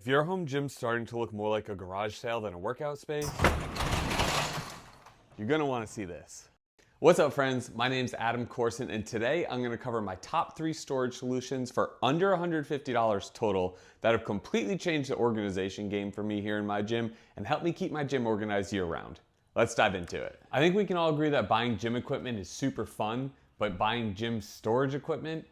If your home gym's starting to look more like a garage sale than a workout space, you're gonna wanna see this. What's up friends, my name's Adam Corson and today I'm gonna cover my top 3 storage solutions for under $150 total that have completely changed the organization game for me here in my gym and help me keep my gym organized year round. Let's dive into it. I think we can all agree that buying gym equipment is super fun, but buying gym storage equipment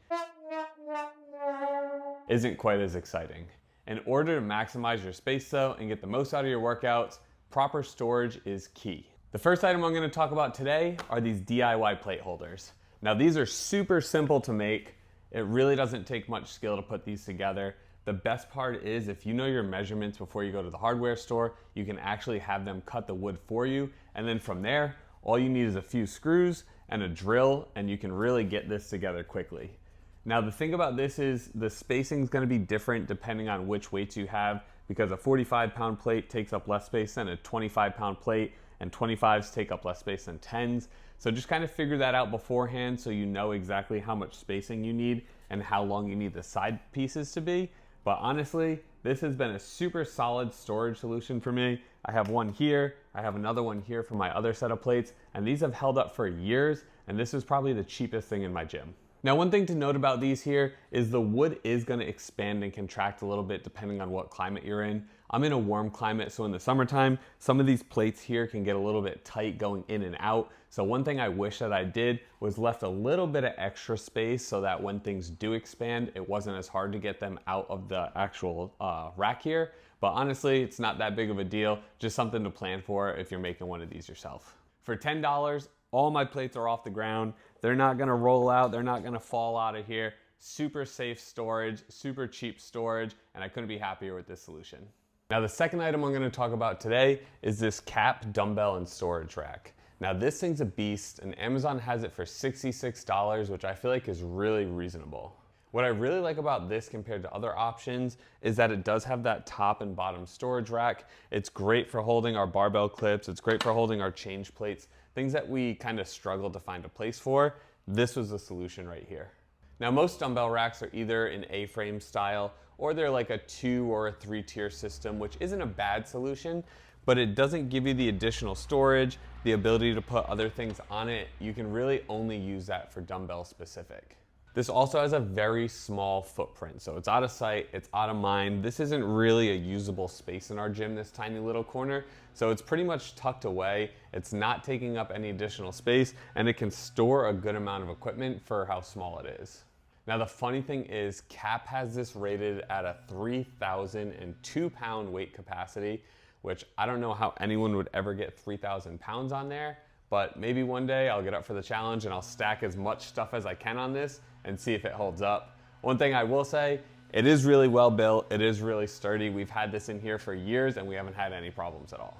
isn't quite as exciting. In order to maximize your space though and get the most out of your workouts, proper storage is key. The first item I'm going to talk about today are these DIY plate holders. Now these are super simple to make. It really doesn't take much skill to put these together. The best part is if you know your measurements before you go to the hardware store, you can actually have them cut the wood for you. And then from there, all you need is a few screws and a drill and you can really get this together quickly. Now the thing about this is the spacing is going to be different depending on which weights you have because a 45-pound plate takes up less space than a 25-pound plate and 25s take up less space than 10s. So just kind of figure that out beforehand so you know exactly how much spacing you need and how long you need the side pieces to be. But honestly, this has been a super solid storage solution for me. I have one here, I have another one here for my other set of plates, and these have held up for years, and this is probably the cheapest thing in my gym. Now one thing to note about these here is the wood is going to expand and contract a little bit depending on what climate you're in. I'm in a warm climate, so in the summertime, some of these plates here can get a little bit tight going in and out. So one thing I wish that I did was left a little bit of extra space so that when things do expand, it wasn't as hard to get them out of the actual rack here. But honestly, it's not that big of a deal, just something to plan for if you're making one of these yourself. For $10, all my plates are off the ground. They're not gonna roll out, they're not gonna fall out of here. Super safe storage, super cheap storage, and I couldn't be happier with this solution. Now the second item I'm gonna talk about today is this cap, dumbbell, and storage rack. Now this thing's a beast, and Amazon has it for $66, which I feel like is really reasonable. What I really like about this compared to other options is that it does have that top and bottom storage rack. It's great for holding our barbell clips. It's great for holding our change plates, things that we kind of struggle to find a place for. This was the solution right here. Now most dumbbell racks are either an A-frame style or they're like a 2 or a 3-tier system, which isn't a bad solution, but it doesn't give you the additional storage, the ability to put other things on it. You can really only use that for dumbbell specific. This also has a very small footprint, so it's out of sight, it's out of mind. This isn't really a usable space in our gym, this tiny little corner, so it's pretty much tucked away. It's not taking up any additional space, and it can store a good amount of equipment for how small it is. Now the funny thing is, Cap has this rated at a 3,002 pound weight capacity, which I don't know how anyone would ever get 3,000 pounds on there, but maybe one day I'll get up for the challenge and I'll stack as much stuff as I can on this and see if it holds up. One thing I will say, it is really well built, it is really sturdy. We've had this in here for years and we haven't had any problems at all.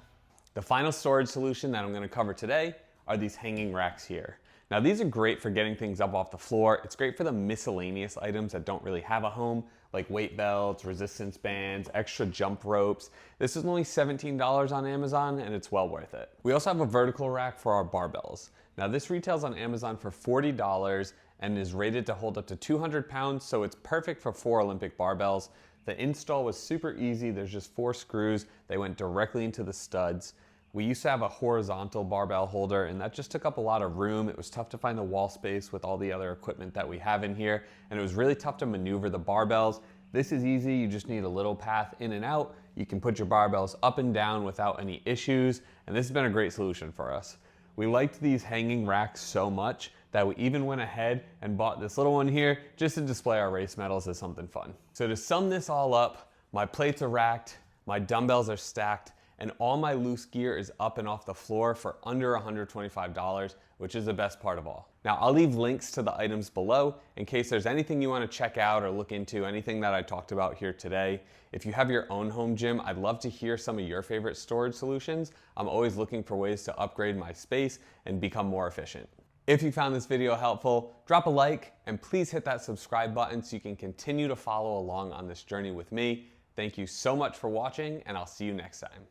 The final storage solution that I'm going to cover today are these hanging racks here. Now these are great for getting things up off the floor. It's great for the miscellaneous items that don't really have a home, like weight belts, resistance bands, extra jump ropes. This is only $17 on Amazon and it's well worth it. We also have a vertical rack for our barbells. Now this retails on Amazon for $40 and is rated to hold up to 200 pounds, so it's perfect for 4 Olympic barbells. The install was super easy. There's just 4 screws. They went directly into the studs. We used to have a horizontal barbell holder and that just took up a lot of room. It was tough to find the wall space with all the other equipment that we have in here, and it was really tough to maneuver the barbells. This is easy, you just need a little path in and out. You can put your barbells up and down without any issues, and this has been a great solution for us. We liked these hanging racks so much that we even went ahead and bought this little one here just to display our race medals as something fun. So to sum this all up, my plates are racked, my dumbbells are stacked, and all my loose gear is up and off the floor for under $125, which is the best part of all. Now I'll leave links to the items below in case there's anything you want to check out or look into, anything that I talked about here today. If you have your own home gym, I'd love to hear some of your favorite storage solutions. I'm always looking for ways to upgrade my space and become more efficient. If you found this video helpful, drop a like and please hit that subscribe button so you can continue to follow along on this journey with me. Thank you so much for watching and I'll see you next time.